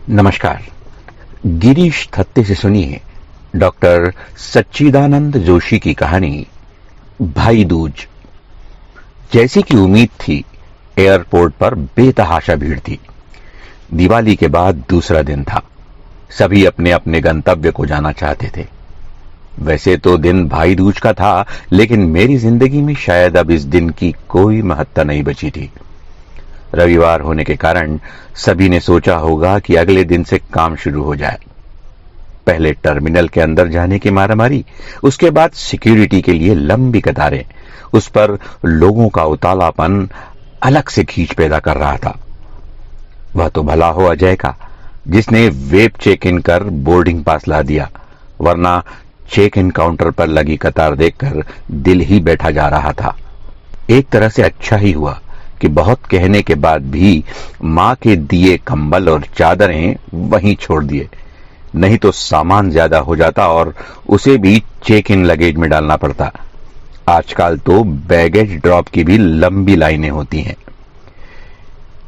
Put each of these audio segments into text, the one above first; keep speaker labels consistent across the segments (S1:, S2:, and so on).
S1: नमस्कार। गिरीश थत्ते से सुनिए डॉक्टर सच्चिदानंद जोशी की कहानी भाई दूज। जैसी कि उम्मीद थी, एयरपोर्ट पर बेतहाशा भीड़ थी। दिवाली के बाद दूसरा दिन था। सभी अपने अपने गंतव्य को जाना चाहते थे। वैसे तो दिन भाई दूज का था, लेकिन मेरी जिंदगी में शायद अब इस दिन की कोई महत्ता नहीं बची थी। रविवार होने के कारण सभी ने सोचा होगा कि अगले दिन से काम शुरू हो जाए। पहले टर्मिनल के अंदर जाने की मारामारी, उसके बाद सिक्योरिटी के लिए लंबी कतारें, उस पर लोगों का उतालापन अलग से खींच पैदा कर रहा था। वह तो भला हो अजय का, जिसने वेब चेक इन कर बोर्डिंग पास ला दिया, वरना चेक इन काउंटर पर लगी कतार देखकर दिल ही बैठा जा रहा था। एक तरह से अच्छा ही हुआ कि बहुत कहने के बाद भी मां के दिए कंबल और चादरें वहीं छोड़ दिए, नहीं तो सामान ज्यादा हो जाता और उसे भी चेक इन लगेज में डालना पड़ता। आजकल तो बैगेज ड्रॉप की भी लंबी लाइनें होती हैं।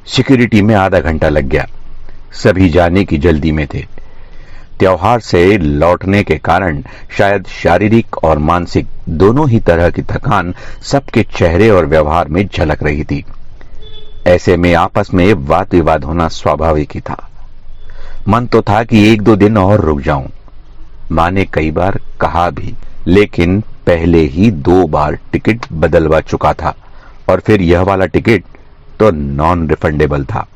S1: सिक्योरिटी में आधा घंटा लग गया। सभी जाने की जल्दी में थे। त्योहार से लौटने के कारण शायद शारीरिक और मानसिक दोनों ही तरह की थकान सबके चेहरे और व्यवहार में झलक रही थी। ऐसे में आपस में वाद विवाद होना स्वाभाविक ही था। मन तो था कि एक दो दिन और रुक जाऊं। मां ने कई बार कहा भी, लेकिन पहले ही 2 बार टिकट बदलवा चुका था और फिर यह वाला टिकट तो नॉन रिफंडेबल था।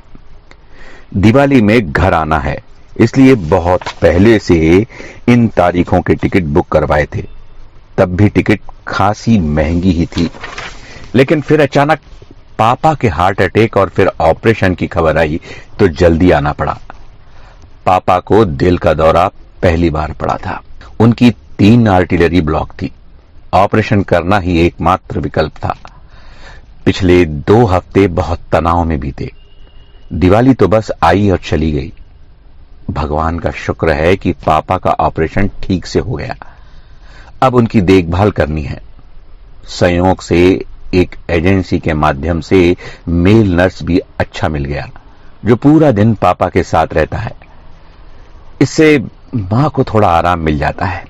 S1: दिवाली में घर आना है, इसलिए बहुत पहले से इन तारीखों के टिकट बुक करवाए थे। तब भी टिकट खासी महंगी ही थी। लेकिन फिर अचानक पापा के हार्ट अटैक और फिर ऑपरेशन की खबर आई तो जल्दी आना पड़ा। पापा को दिल का दौरा पहली बार पड़ा था। उनकी 3 आर्टिलरी ब्लॉक थी। ऑपरेशन करना ही एकमात्र विकल्प था। पिछले 2 हफ्ते बहुत तनाव में बीते। दिवाली तो बस आई और चली गई। भगवान का शुक्र है कि पापा का ऑपरेशन ठीक से हो गया। अब उनकी देखभाल करनी है। संयोग से एक एजेंसी के माध्यम से मेल नर्स भी अच्छा मिल गया, जो पूरा दिन पापा के साथ रहता है। इससे मां को थोड़ा आराम मिल जाता है।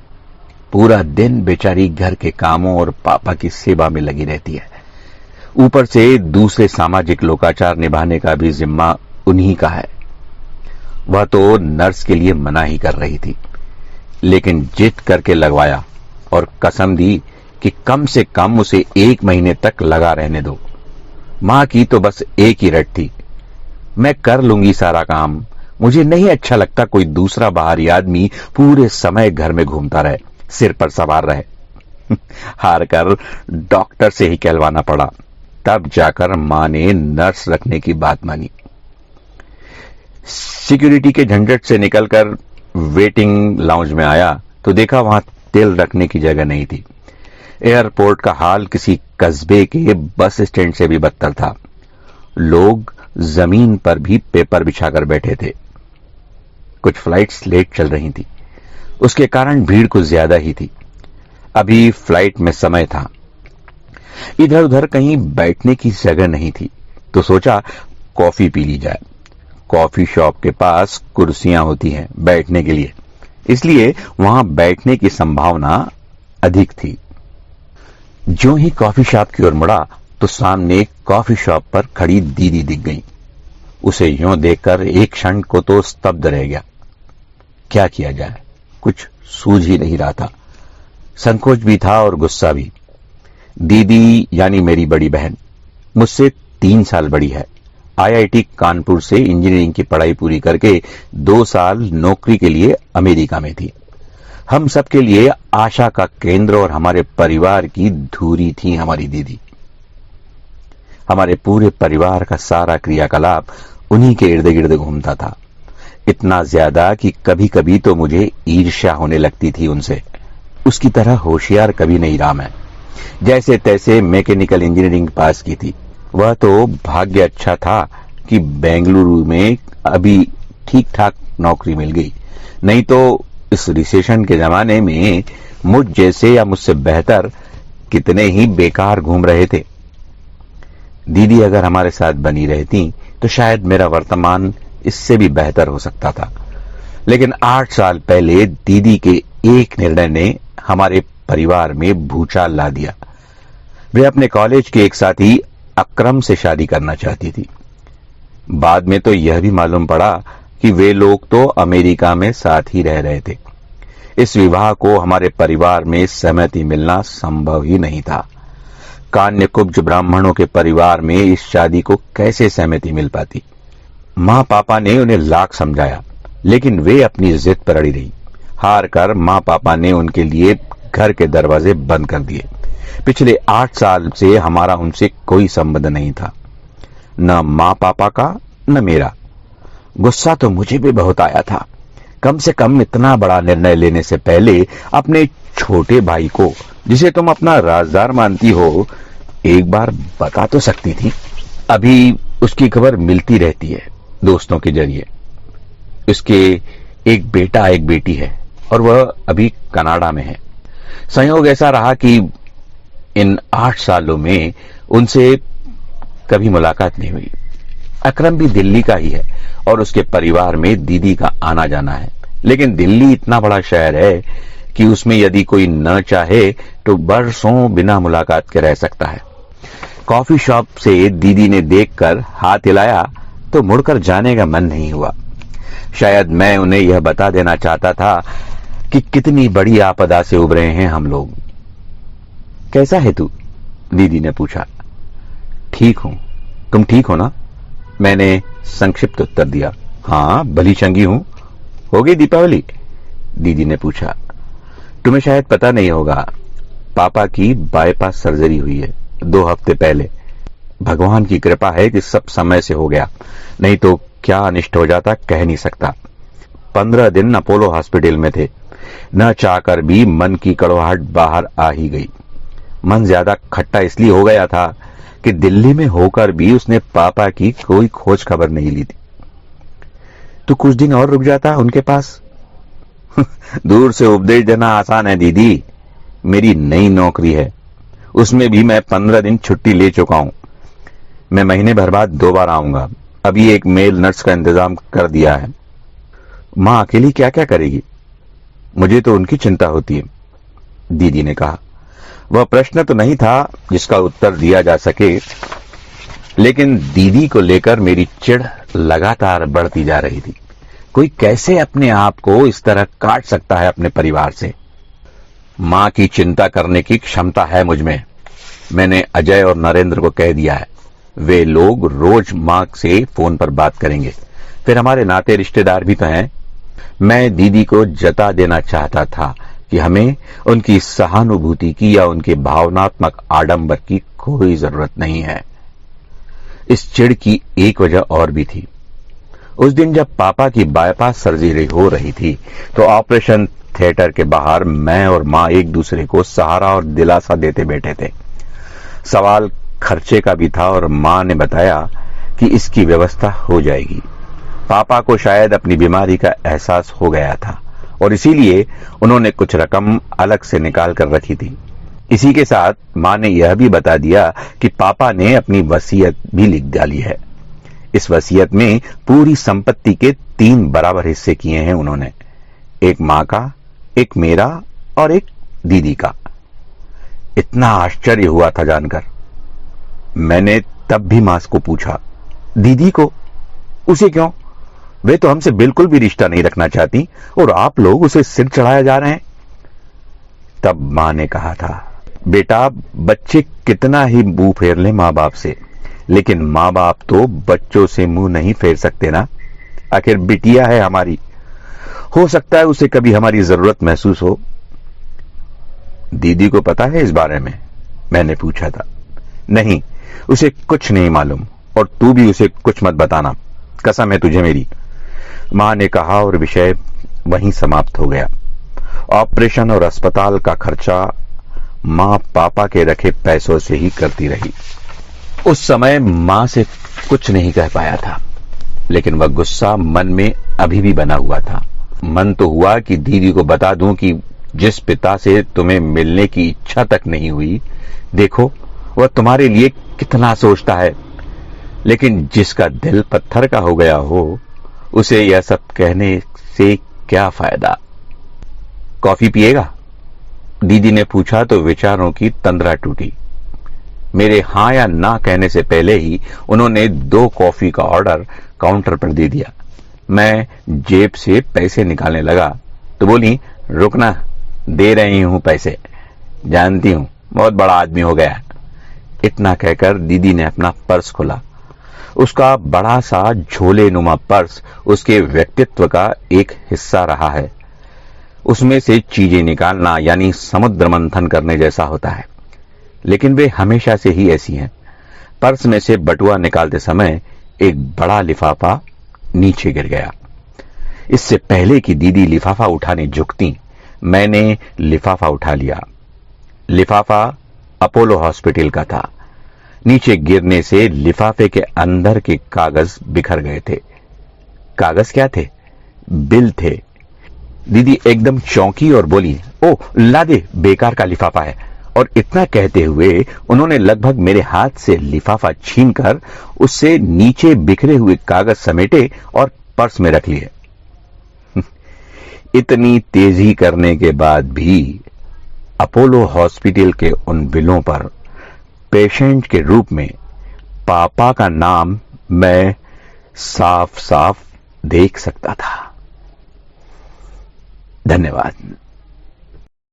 S1: पूरा दिन बेचारी घर के कामों और पापा की सेवा में लगी रहती है। ऊपर से दूसरे सामाजिक लोकाचार निभाने का भी जिम्मा उन्हीं का है। वह तो नर्स के लिए मना ही कर रही थी, लेकिन जिद करके लगवाया और कसम दी कि कम से कम उसे 1 महीने तक लगा रहने दो। मां की तो बस एक ही रट थी, मैं कर लूंगी सारा काम, मुझे नहीं अच्छा लगता कोई दूसरा बाहरी आदमी पूरे समय घर में घूमता रहे, सिर पर सवार रहे। हार कर डॉक्टर से ही कहलवाना पड़ा। तब जाकर मां ने नर्स रखने की बात मानी। सिक्योरिटी के झंझट से निकलकर वेटिंग लाउंज में आया तो देखा वहां तेल रखने की जगह नहीं थी। एयरपोर्ट का हाल किसी कस्बे के बस स्टैंड से भी बदतर था। लोग जमीन पर भी पेपर बिछाकर बैठे थे। कुछ फ्लाइट्स लेट चल रही थी, उसके कारण भीड़ कुछ ज्यादा ही थी। अभी फ्लाइट में समय था। इधर उधर कहीं बैठने की जगह नहीं थी, तो सोचा कॉफी पी ली जाए। कॉफी शॉप के पास कुर्सियां होती हैं बैठने के लिए, इसलिए वहां बैठने की संभावना अधिक थी। जो ही कॉफी शॉप की ओर मुड़ा तो सामने कॉफी शॉप पर खड़ी दीदी दिख गई। उसे यूं देखकर एक क्षण को तो स्तब्ध रह गया। क्या किया जाए, कुछ सूझ ही नहीं रहा था। संकोच भी था और गुस्सा भी। दीदी यानी मेरी बड़ी बहन, मुझसे 3 साल बड़ी है। आईआईटी कानपुर से इंजीनियरिंग की पढ़ाई पूरी करके 2 साल नौकरी के लिए अमेरिका में थी। हम सबके लिए आशा का केंद्र और हमारे परिवार की धुरी थी हमारी दीदी। हमारे पूरे परिवार का सारा क्रियाकलाप उन्हीं के इर्द गिर्द घूमता था। इतना ज्यादा कि कभी कभी तो मुझे ईर्ष्या होने लगती थी उनसे। उसकी तरह होशियार कभी नहीं रहा मैं। जैसे तैसे मैकेनिकल इंजीनियरिंग पास की थी। वह तो भाग्य अच्छा था कि बेंगलुरु में अभी ठीक ठाक नौकरी मिल गई, नहीं तो इस रिसेशन के जमाने में मुझ जैसे या मुझसे बेहतर कितने ही बेकार घूम रहे थे। दीदी अगर हमारे साथ बनी रहती तो शायद मेरा वर्तमान इससे भी बेहतर हो सकता था। लेकिन 8 साल पहले दीदी के एक निर्णय ने हमारे परिवार में भूचाल ला दिया। वे अपने कॉलेज के एक साथी अकरम से शादी करना चाहती थी। बाद में तो यह भी मालूम पड़ा कि वे लोग तो अमेरिका में साथ ही रह रहे थे। इस विवाह को हमारे परिवार में सहमति मिलना संभव ही नहीं था। कान्यकुब्ज ब्राह्मणों के परिवार में इस शादी को कैसे सहमति मिल पाती। माँ पापा ने उन्हें लाख समझाया, लेकिन वे अपनी जिद पर अड़ी रही। हार कर माँ पापा ने उनके लिए घर के दरवाजे बंद कर दिए। पिछले 8 साल से हमारा उनसे कोई संबंध नहीं था, न माँ पापा का न मेरा। गुस्सा तो मुझे भी बहुत आया था। कम से कम इतना बड़ा निर्णय लेने से पहले अपने छोटे भाई को, जिसे तुम अपना राजदार मानती हो, एक बार बता तो सकती थी। अभी उसकी खबर मिलती रहती है दोस्तों के जरिए। उसके एक बेटा एक बेटी है और वह अभी कनाडा में है। संयोग ऐसा रहा कि इन 8 सालों में उनसे कभी मुलाकात नहीं हुई। अकरम भी दिल्ली का ही है और उसके परिवार में दीदी का आना जाना है। लेकिन दिल्ली इतना बड़ा शहर है कि उसमें यदि कोई न चाहे तो बरसों बिना मुलाकात के रह सकता है। कॉफी शॉप से दीदी ने देखकर हाथ हिलाया तो मुड़कर जाने का मन नहीं हुआ। शायद मैं उन्हें यह बता देना चाहता था कि कितनी बड़ी आपदा से उबरे हैं हम लोग। कैसा है तू? दीदी ने पूछा। ठीक हूं, तुम ठीक हो ना? मैंने संक्षिप्त उत्तर दिया। हाँ, भली चंगी हूं। हो गई दीपावली? दीदी ने पूछा। तुम्हें शायद पता नहीं होगा, पापा की बाईपास सर्जरी हुई है 2 हफ्ते पहले। भगवान की कृपा है कि सब समय से हो गया, नहीं तो क्या अनिष्ट हो जाता कह नहीं सकता। 15 दिन अपोलो हॉस्पिटल में थे। न चाहकर भी मन की कड़वाहट बाहर आ ही गई। मन ज्यादा खट्टा इसलिए हो गया था कि दिल्ली में होकर भी उसने पापा की कोई खोज खबर नहीं ली थी। तो कुछ दिन और रुक जाता उनके पास। दूर से उपदेश देना आसान है दीदी। मेरी नई नौकरी है, उसमें भी मैं 15 दिन छुट्टी ले चुका हूं। मैं महीने भर बाद 2 बार आऊंगा। अभी एक मेल नर्स का इंतजाम कर दिया है। मां अकेली क्या क्या करेगी? मुझे तो उनकी चिंता होती है, दीदी ने कहा। वह प्रश्न तो नहीं था जिसका उत्तर दिया जा सके, लेकिन दीदी को लेकर मेरी चिढ़ लगातार बढ़ती जा रही थी। कोई कैसे अपने आप को इस तरह काट सकता है अपने परिवार से? मां की चिंता करने की क्षमता है मुझ में। मैंने अजय और नरेंद्र को कह दिया है। वे लोग रोज मां से फोन पर बात करेंगे। फिर हमारे नाते रिश्तेदार भी तो हैं। मैं दीदी को जता देना चाहता था कि हमें उनकी सहानुभूति की या उनके भावनात्मक आडंबर की कोई जरूरत नहीं है। इस चिढ़ की एक वजह और भी थी। उस दिन जब पापा की बाईपास सर्जरी हो रही थी तो ऑपरेशन थिएटर के बाहर मैं और मां एक दूसरे को सहारा और दिलासा देते बैठे थे। सवाल खर्चे का भी था और मां ने बताया कि इसकी व्यवस्था हो जाएगी। पापा को शायद अपनी बीमारी का एहसास हो गया था और इसीलिए उन्होंने कुछ रकम अलग से निकाल कर रखी थी। इसी के साथ मां ने यह भी बता दिया कि पापा ने अपनी वसीयत भी लिख डाली है। इस वसीयत में पूरी संपत्ति के 3 बराबर हिस्से किए हैं उन्होंने, एक मां का, एक मेरा और एक दीदी का। इतना आश्चर्य हुआ था जानकर। मैंने तब भी मां को पूछा, दीदी को? उसे क्यों? वे तो हमसे बिल्कुल भी रिश्ता नहीं रखना चाहती और आप लोग उसे सिर चढ़ाया जा रहे हैं। तब मां ने कहा था, बेटा, बच्चे कितना ही मुंह फेर ले मां बाप से, लेकिन मां बाप तो बच्चों से मुंह नहीं फेर सकते ना। आखिर बिटिया है हमारी, हो सकता है उसे कभी हमारी जरूरत महसूस हो। दीदी को पता है इस बारे में? मैंने पूछा था। नहीं, उसे कुछ नहीं मालूम और तू भी उसे कुछ मत बताना, कसम है तुझे मेरी, मां ने कहा और विषय वहीं समाप्त हो गया। ऑपरेशन और अस्पताल का खर्चा मां पापा के रखे पैसों से ही करती रही। उस समय मां से कुछ नहीं कह पाया था, लेकिन वह गुस्सा मन में अभी भी बना हुआ था। मन तो हुआ कि दीदी को बता दूं कि जिस पिता से तुम्हें मिलने की इच्छा तक नहीं हुई, देखो वह तुम्हारे लिए कितना सोचता है। लेकिन जिसका दिल पत्थर का हो गया हो, उसे यह सब कहने से क्या फायदा। कॉफी पिएगा? दीदी ने पूछा तो विचारों की तंद्रा टूटी। मेरे हां या ना कहने से पहले ही उन्होंने 2 कॉफी का ऑर्डर काउंटर पर दे दिया। मैं जेब से पैसे निकालने लगा तो बोली, रुकना, दे रही हूं पैसे, जानती हूं बहुत बड़ा आदमी हो गया। इतना कहकर दीदी ने अपना पर्स खोला। उसका बड़ा सा झोले नुमा पर्स उसके व्यक्तित्व का एक हिस्सा रहा है। उसमें से चीजें निकालना यानी समुद्र मंथन करने जैसा होता है, लेकिन वे हमेशा से ही ऐसी हैं। पर्स में से बटुआ निकालते समय एक बड़ा लिफाफा नीचे गिर गया। इससे पहले कि दीदी लिफाफा उठाने झुकती, मैंने लिफाफा उठा लिया। लिफाफा अपोलो हॉस्पिटल का था। नीचे गिरने से लिफाफे के अंदर के कागज बिखर गए थे। कागज क्या थे? बिल थे। दीदी एकदम चौंकी और बोली, ओ ला दे, बेकार का लिफाफा है। और इतना कहते हुए उन्होंने लगभग मेरे हाथ से लिफाफा छीनकर उससे नीचे बिखरे हुए कागज समेटे और पर्स में रख लिए। इतनी तेजी करने के बाद भी अपोलो हॉस्पिटल के उन बिलों पर पेशेंट के रूप में पापा का नाम मैं साफ साफ देख सकता था। धन्यवाद।